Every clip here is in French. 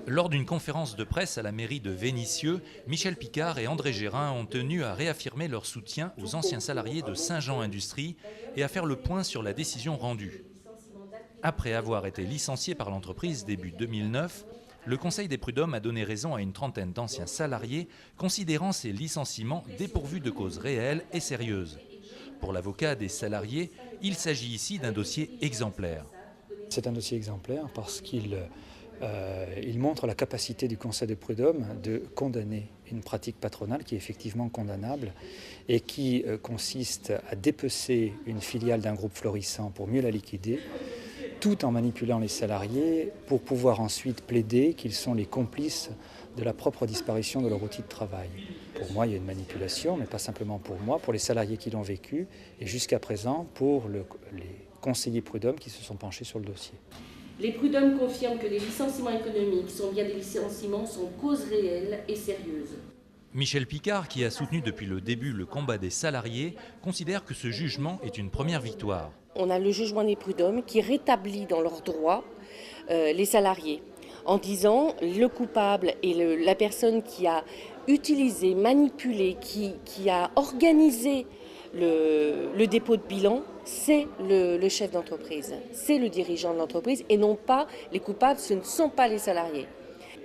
Lors d'une conférence de presse à la mairie de Vénissieux, Michel Picard et André Gérin ont tenu à réaffirmer leur soutien aux anciens salariés de Saint-Jean Industrie et à faire le point sur la décision rendue. Après avoir été licencié par l'entreprise début 2009, le Conseil des prud'hommes a donné raison à une trentaine d'anciens salariés, considérant ces licenciements dépourvus de causes réelles et sérieuses. Pour l'avocat des salariés, il s'agit ici d'un dossier exemplaire. C'est un dossier exemplaire parce qu'il montre la capacité du Conseil des prud'hommes de condamner une pratique patronale qui est effectivement condamnable et qui consiste à dépecer une filiale d'un groupe florissant pour mieux la liquider, tout en manipulant les salariés pour pouvoir ensuite plaider qu'ils sont les complices de la propre disparition de leur outil de travail. Pour moi, il y a une manipulation, mais pas simplement pour moi, pour les salariés qui l'ont vécu et jusqu'à présent pour les conseillers prud'hommes qui se sont penchés sur le dossier. Les prud'hommes confirment que les licenciements économiques sont bien des licenciements sans cause réelle et sérieuse. Michel Picard, qui a soutenu depuis le début le combat des salariés, considère que ce jugement est une première victoire. On a le jugement des prud'hommes qui rétablit dans leurs droits les salariés en disant le coupable et la personne qui a utilisé, manipulé, qui a organisé le dépôt de bilan, c'est le chef d'entreprise, c'est le dirigeant de l'entreprise et non pas les coupables, ce ne sont pas les salariés.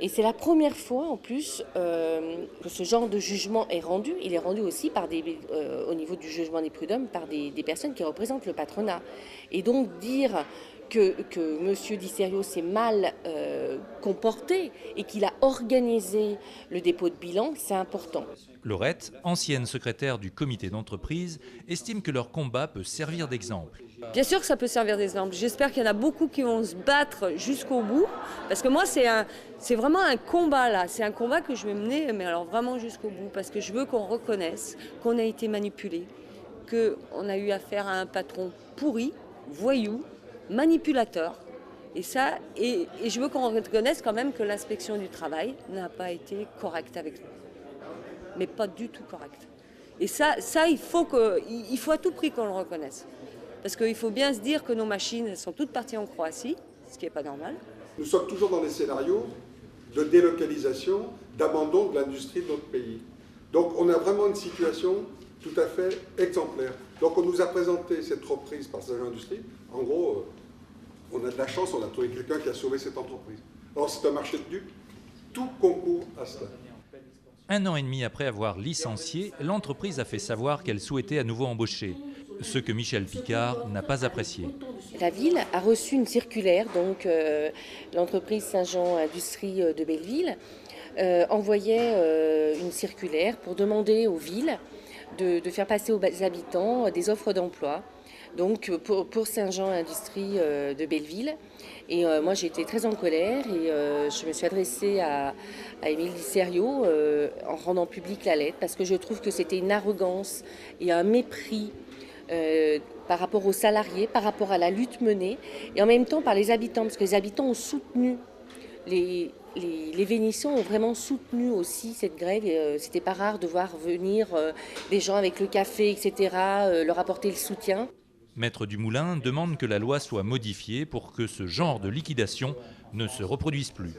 Et c'est la première fois en plus que ce genre de jugement est rendu. Il est rendu aussi au niveau du jugement des prud'hommes par des personnes qui représentent le patronat. Et donc dire que M. Di Serio s'est mal comporté et qu'il a organisé le dépôt de bilan, c'est important. Laurette, ancienne secrétaire du comité d'entreprise, estime que leur combat peut servir d'exemple. Bien sûr que ça peut servir d'exemple. J'espère qu'il y en a beaucoup qui vont se battre jusqu'au bout. Parce que moi, c'est vraiment un combat là. C'est un combat que je vais mener, mais alors vraiment jusqu'au bout. Parce que je veux qu'on reconnaisse qu'on a été manipulé, qu'on a eu affaire à un patron pourri, voyou, manipulateur. Et je veux qu'on reconnaisse quand même que l'inspection du travail n'a pas été correcte avec nous. Mais pas du tout correcte. Et ça il faut à tout prix qu'on le reconnaisse. Parce qu'il faut bien se dire que nos machines sont toutes parties en Croatie, ce qui n'est pas normal. Nous sommes toujours dans des scénarios de délocalisation, d'abandon de l'industrie de notre pays. Donc on a vraiment une situation tout à fait exemplaire. Donc on nous a présenté cette reprise par Saint-Jean Industrie. En gros, on a de la chance, on a trouvé quelqu'un qui a sauvé cette entreprise. Alors c'est un marché de dupes, tout concourt à cela. 1 an et demi après avoir licencié, l'entreprise a fait savoir qu'elle souhaitait à nouveau embaucher, ce que Michel Picard n'a pas apprécié. La ville a reçu une circulaire, donc l'entreprise Saint-Jean Industrie de Belleville envoyait une circulaire pour demander aux villes de faire passer aux habitants des offres d'emploi. Donc pour Saint-Jean Industrie de Belleville. Et moi j'ai été très en colère et je me suis adressée à Émile Di Serio en rendant publique la lettre parce que je trouve que c'était une arrogance et un mépris par rapport aux salariés, par rapport à la lutte menée et en même temps par les habitants parce que les habitants ont soutenu, les Vénitiens ont vraiment soutenu aussi cette grève et c'était pas rare de voir venir des gens avec le café, etc., leur apporter le soutien. Maître Dumoulin demande que la loi soit modifiée pour que ce genre de liquidation ne se reproduise plus.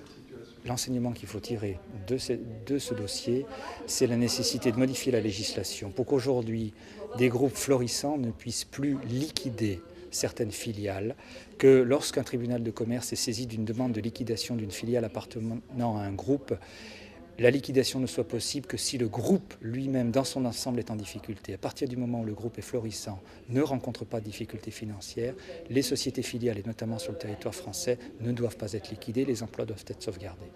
L'enseignement qu'il faut tirer de ce dossier, c'est la nécessité de modifier la législation pour qu'aujourd'hui, des groupes florissants ne puissent plus liquider certaines filiales, que lorsqu'un tribunal de commerce est saisi d'une demande de liquidation d'une filiale appartenant à un groupe, la liquidation ne soit possible que si le groupe lui-même, dans son ensemble, est en difficulté. À partir du moment où le groupe est florissant, ne rencontre pas de difficultés financières, les sociétés filiales, et notamment sur le territoire français, ne doivent pas être liquidées, les emplois doivent être sauvegardés.